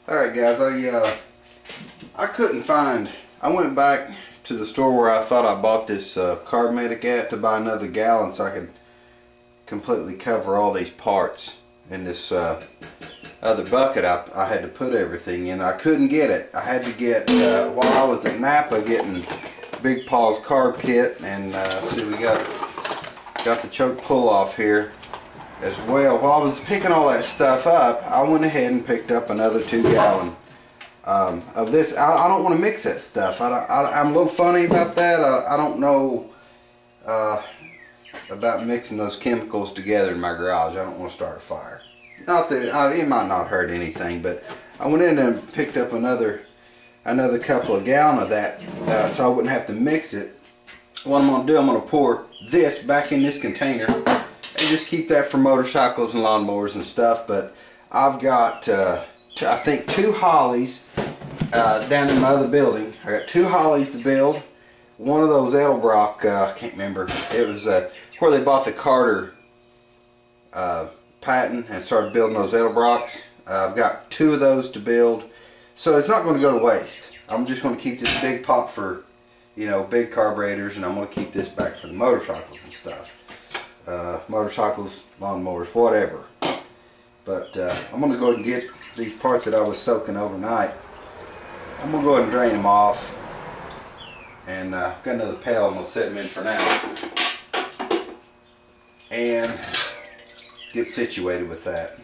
Alright guys, I couldn't find, I went back to the store where I thought I bought this Carbmatic at to buy another gallon so I could completely cover all these parts in this other bucket I had to put everything in. I couldn't get it. I had to get, while I was at Napa getting Big Paul's carb kit, and see, we got the choke pull off here as well. While I was picking all that stuff up, I went ahead and picked up another 2 gallon of this. I don't want to mix that stuff. I'm a little funny about that. I don't know about mixing those chemicals together in my garage. I don't want to start a fire. Not that it might not hurt anything, but I went in and picked up another couple of gallon of that so I wouldn't have to mix it. What I'm going to do, I'm going to pour this back in this container and just keep that for motorcycles and lawnmowers and stuff. But I've got I think 2 hollies down in my other building. I got 2 hollies to build. One of those Edelbrock, I can't remember, it was where they bought the Carter patent and started building those Edelbrocks. I've got 2 of those to build, so it's not going to go to waste. I'm just going to keep this big pot for, you know, big carburetors, and I'm going to keep this back for the motorcycles and stuff. Motorcycles, lawnmowers, whatever. But I'm going to go ahead and get these parts that I was soaking overnight. I'm going to go ahead and drain them off. And I've got another pail I'm going to set them in for now. And get situated with that.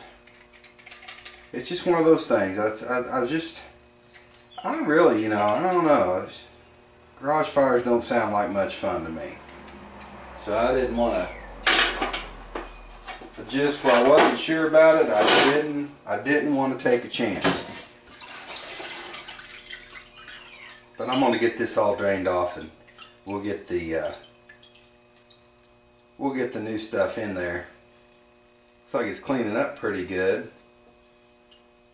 It's just one of those things. I really, you know, I don't know. Garage fires don't sound like much fun to me. So I didn't want to, just when I wasn't sure about it, I didn't want to take a chance. But I'm going to get this all drained off, and we'll get the new stuff in there. Looks like it's cleaning up pretty good.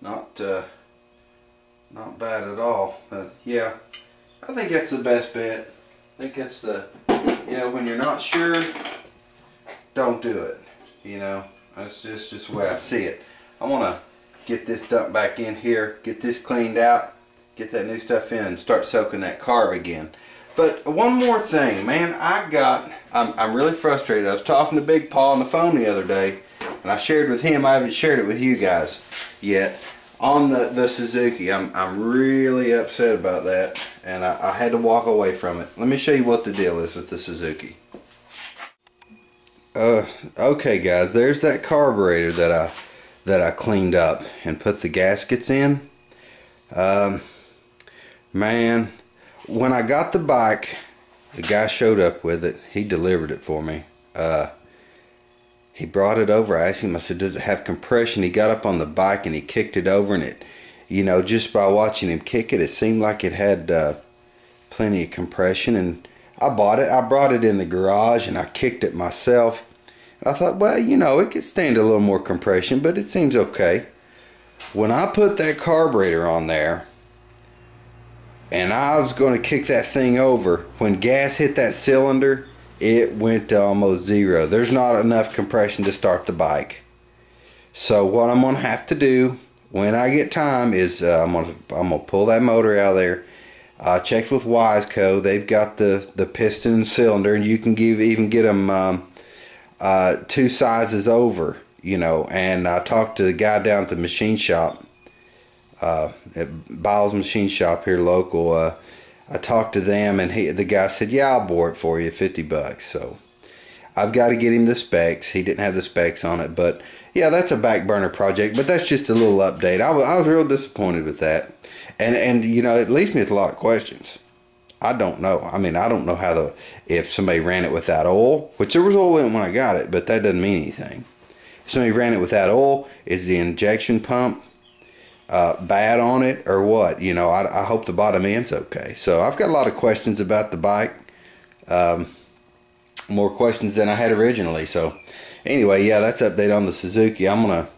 Not bad at all. But yeah, I think that's the best bet. I think that's the, you know, when you're not sure, don't do it. You know, that's just the way I see it. I want to get this dumped back in here, get this cleaned out, get that new stuff in, and start soaking that carb again. But one more thing, man, I'm really frustrated. I was talking to Big Paul on the phone the other day, and I shared with him, I haven't shared it with you guys yet, on the Suzuki. I'm really upset about that, and I had to walk away from it. Let me show you what the deal is with the Suzuki. Okay guys, there's that carburetor that I cleaned up and put the gaskets in. Man, when I got the bike, the guy showed up with it. He delivered it for me. He brought it over. I asked him, I said, does it have compression? He got up on the bike and he kicked it over, and it, you know, just by watching him kick it, it seemed like it had plenty of compression. And I bought it. I brought it in the garage and I kicked it myself. And I thought, well, you know, it could stand a little more compression, but it seems okay. When I put that carburetor on there, and I was going to kick that thing over, when gas hit that cylinder, it went to almost zero. There's not enough compression to start the bike. So what I'm going to have to do when I get time is I'm going to pull that motor out of there. I checked with Wiseco. They've got the piston and cylinder, and you can even get them 2 sizes over, you know. And I talked to the guy down at the machine shop, at Biles Machine Shop here local. I talked to them, and the guy said, yeah, I'll bore it for you, $50. So I've got to get him the specs. He didn't have the specs on it, but yeah, that's a back burner project. But that's just a little update. I was real disappointed with that, and you know, it leaves me with a lot of questions. I don't know. I mean, I don't know how if somebody ran it without oil, which there was oil in when I got it, but that doesn't mean anything. If somebody ran it without oil, is the injection pump bad on it or what? You know, I hope the bottom end's okay. So I've got a lot of questions about the bike, more questions than I had originally. So anyway, yeah, that's update on the Suzuki. I want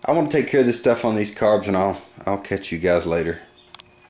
to take care of this stuff on these carbs, and I'll catch you guys later.